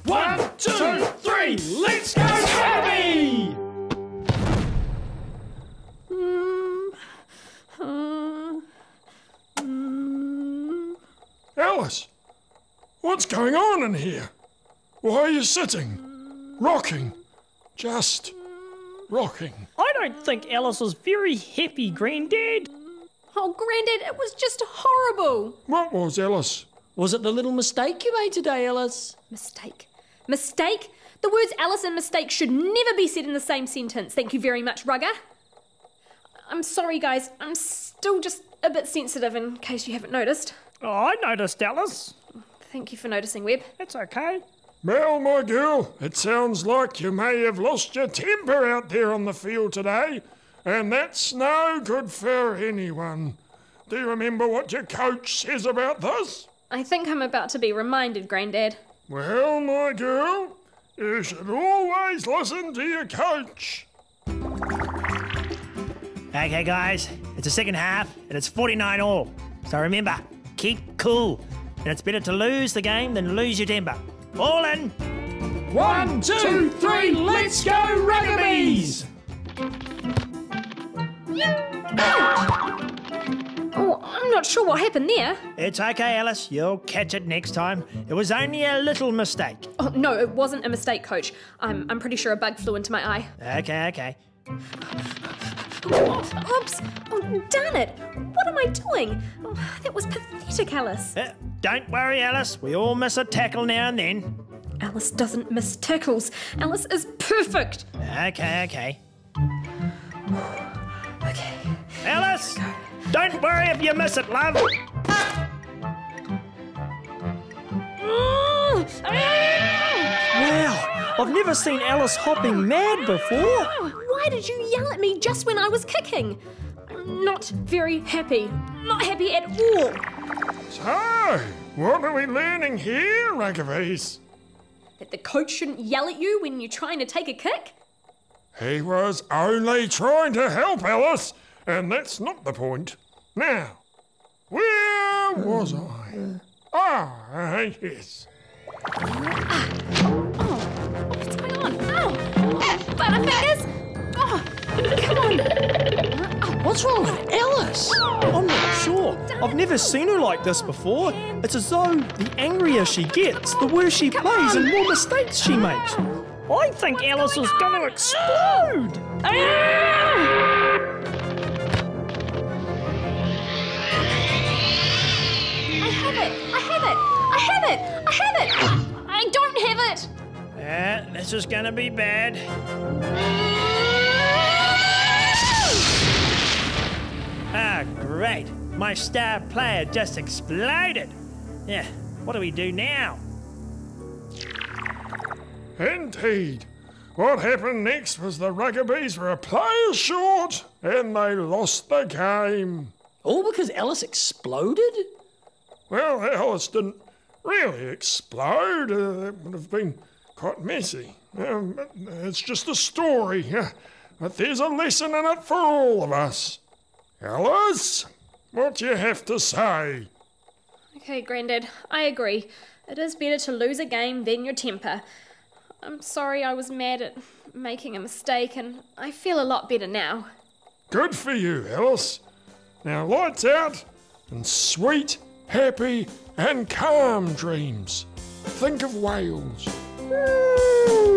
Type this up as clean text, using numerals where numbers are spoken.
1, 2, 3, let's go, Abby! Alice, what's going on in here? Why are you sitting? Rocking. Just rocking. I don't think Alice is very happy, Grandad. Oh, Grandad, it was just horrible. What was, Alice? Was it the little mistake you made today, Alice? Mistake. Mistake? The words Alice and mistake should never be said in the same sentence. Thank you very much, Rugger. I'm sorry, guys. I'm still just a bit sensitive in case you haven't noticed. Oh, I noticed, Alice. Thank you for noticing, Webb. It's okay. Well, my girl, it sounds like you may have lost your temper out there on the field today, and that's no good for anyone. Do you remember what your coach says about this? I think I'm about to be reminded, Grandad. Well, my girl, you should always listen to your coach. Okay, guys, it's the second half and it's 49 all. So remember, keep cool. And it's better to lose the game than lose your temper. All in. 1, 2, 3, let's go, Ruggabees! Oh, I'm not sure what happened there. It's okay, Alice. You'll catch it next time. It was only a little mistake. Oh, no, it wasn't a mistake, Coach. I'm pretty sure a bug flew into my eye. Okay. Oh, oops! Oh, darn it! What am I doing? Oh, that was pathetic, Alice. Don't worry, Alice. We all miss a tackle now and then. Alice doesn't miss tackles. Alice is perfect. Okay. Okay. Alice, don't worry if you miss it, love. Wow, I've never seen Alice hopping mad before. Why did you yell at me just when I was kicking? I'm not very happy. Not happy at all. So, what are we learning here, Ruggabees? That the coach shouldn't yell at you when you're trying to take a kick? He was only trying to help Alice, and that's not the point. Now, where was I? Yes. What's going on? Butterfingers! Oh, come on! What's wrong with Alice? I'm not sure. I've never seen her like this before. It's as though the angrier she gets, the worse she plays and more mistakes she makes. I think Alice is going to explode. I have it! I don't have it! This is gonna be bad. Ah, great. My star player just exploded. Yeah, what do we do now? Indeed. What happened next was the Ruggabees were a player short, and they lost the game. All because Alice exploded? Well, Alice didn't really explode. That would have been quite messy. It's just a story, but there's a lesson in it for all of us. Alice, what do you have to say? Okay, Grandad, I agree. It is better to lose a game than your temper. I'm sorry I was mad at making a mistake, and I feel a lot better now. Good for you, Alice. Now lights out, and sweet, happy, and calm dreams. Think of whales. Woo!